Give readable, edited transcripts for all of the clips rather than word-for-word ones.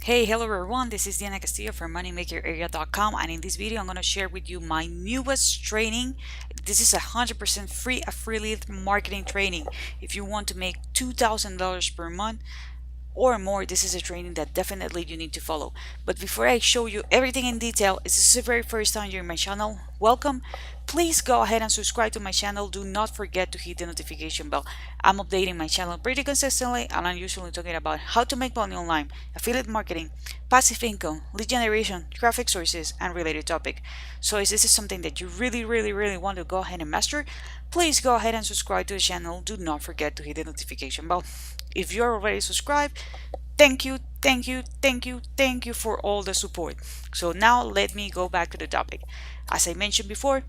Hey, hello everyone, this is Diana Castillo from moneymakerarea.com, and in this video I'm going to share with you my newest training. This is 100% free affiliate marketing training. If you want to make $2,000 per month or more, this is a training that definitely you need to follow. But before I show you everything in detail, if this is the very first time you're in my channel, welcome. Please go ahead and subscribe to my channel. Do not forget to hit the notification bell. I'm updating my channel pretty consistently, and I'm usually talking about how to make money online, affiliate marketing, passive income, lead generation, traffic sources, and related topic. So if this is something that you really want to go ahead and master, please go ahead and subscribe to the channel. Do not forget to hit the notification bell. If you're already subscribed, thank you for all the support. So now let me go back to the topic. As I mentioned before,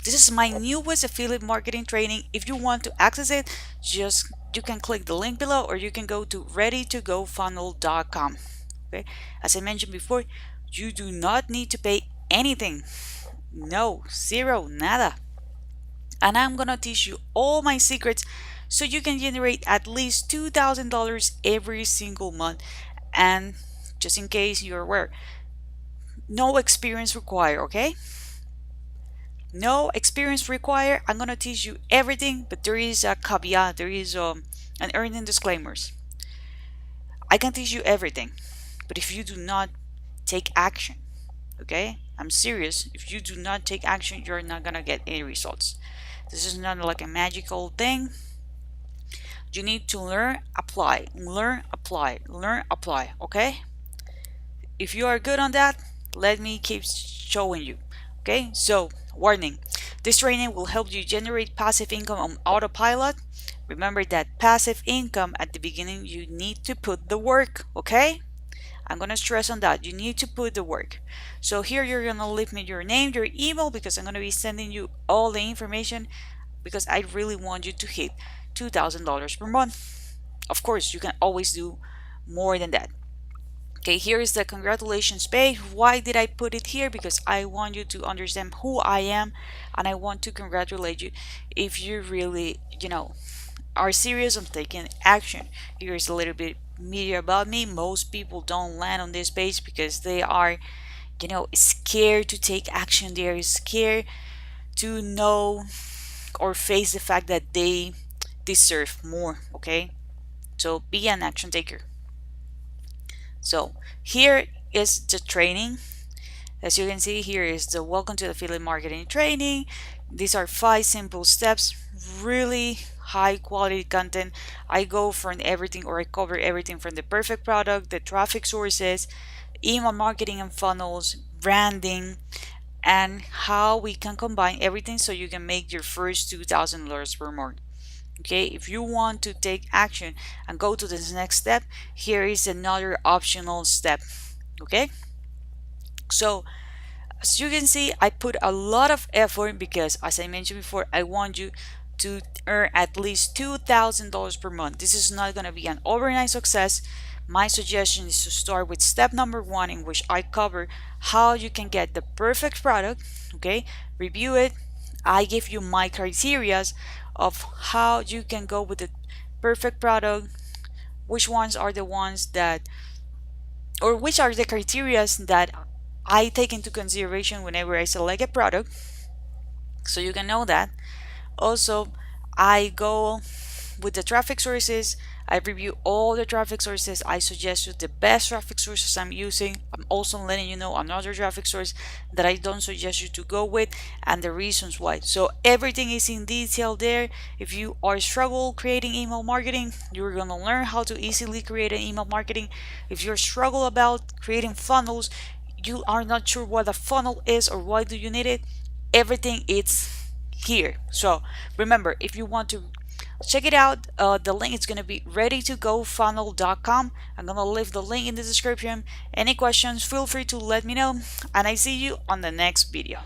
this is my newest affiliate marketing training. If you want to access it, you can click the link below, or you can go to readytogofunnel.com. Okay, as I mentioned before, you do not need to pay anything. No, zero, nada. And I'm gonna teach you all my secrets so you can generate at least $2,000 every single month. And just in case you're aware, no experience required, okay? No experience required. I'm gonna teach you everything, but there is a caveat, there is an earning disclaimers. I can teach you everything, but if you do not take action, okay? I'm serious. If you do not take action, you're not gonna get any results. This is not like a magical thing. You need to learn, apply, learn, apply, learn, apply, okay? If you are good on that, let me keep showing you. Okay, so warning, this training will help you generate passive income on autopilot. Remember that passive income at the beginning, you need to put the work, okay? I'm gonna stress on that. You need to put the work. So here you're gonna leave me your name, your email, because I'm gonna be sending you all the information, because I really want you to hit $2,000 per month. Of course, you can always do more than that. Okay, here is the congratulations page. Why did I put it here? Because I want you to understand who I am, and I want to congratulate you if you really, are serious on taking action. Here's a little bit media about me. Most people don't land on this page because they are, scared to take action. They are scared to know or face the fact that they deserve more, okay? So be an action taker. So here is the training. As you can see, here is the welcome to the affiliate marketing training. These are 5 simple steps, really high quality content. I go from everything, or I cover everything from the perfect product, the traffic sources, email marketing and funnels, branding, and how we can combine everything so you can make your first $2,000 per month. Okay, if you want to take action and go to this next step, here is another optional step. Okay, so as you can see, I put a lot of effort because, as I mentioned before, I want you to earn at least $2,000 per month. This is not going to be an overnight success. My suggestion is to start with step number 1, in which I cover how you can get the perfect product. Okay, review it. I give you my criterias of how you can go with the perfect product, which ones are the ones that, or which are the criterias that I take into consideration whenever I select a product, so you can know that. Also, I go with the traffic sources. I review all the traffic sources. I suggest you the best traffic sources I'm using. I'm also letting you know another traffic source that I don't suggest you to go with, and the reasons why. So everything is in detail there. If you are struggle creating email marketing, you're gonna learn how to easily create an email marketing. If you're struggle about creating funnels, you are not sure what a funnel is or why do you need it, everything is here. So remember, if you want to check it out, the link is going to be readytogofunnel.com. I'm going to leave the link in the description. Any questions, feel free to let me know, and I see you on the next video.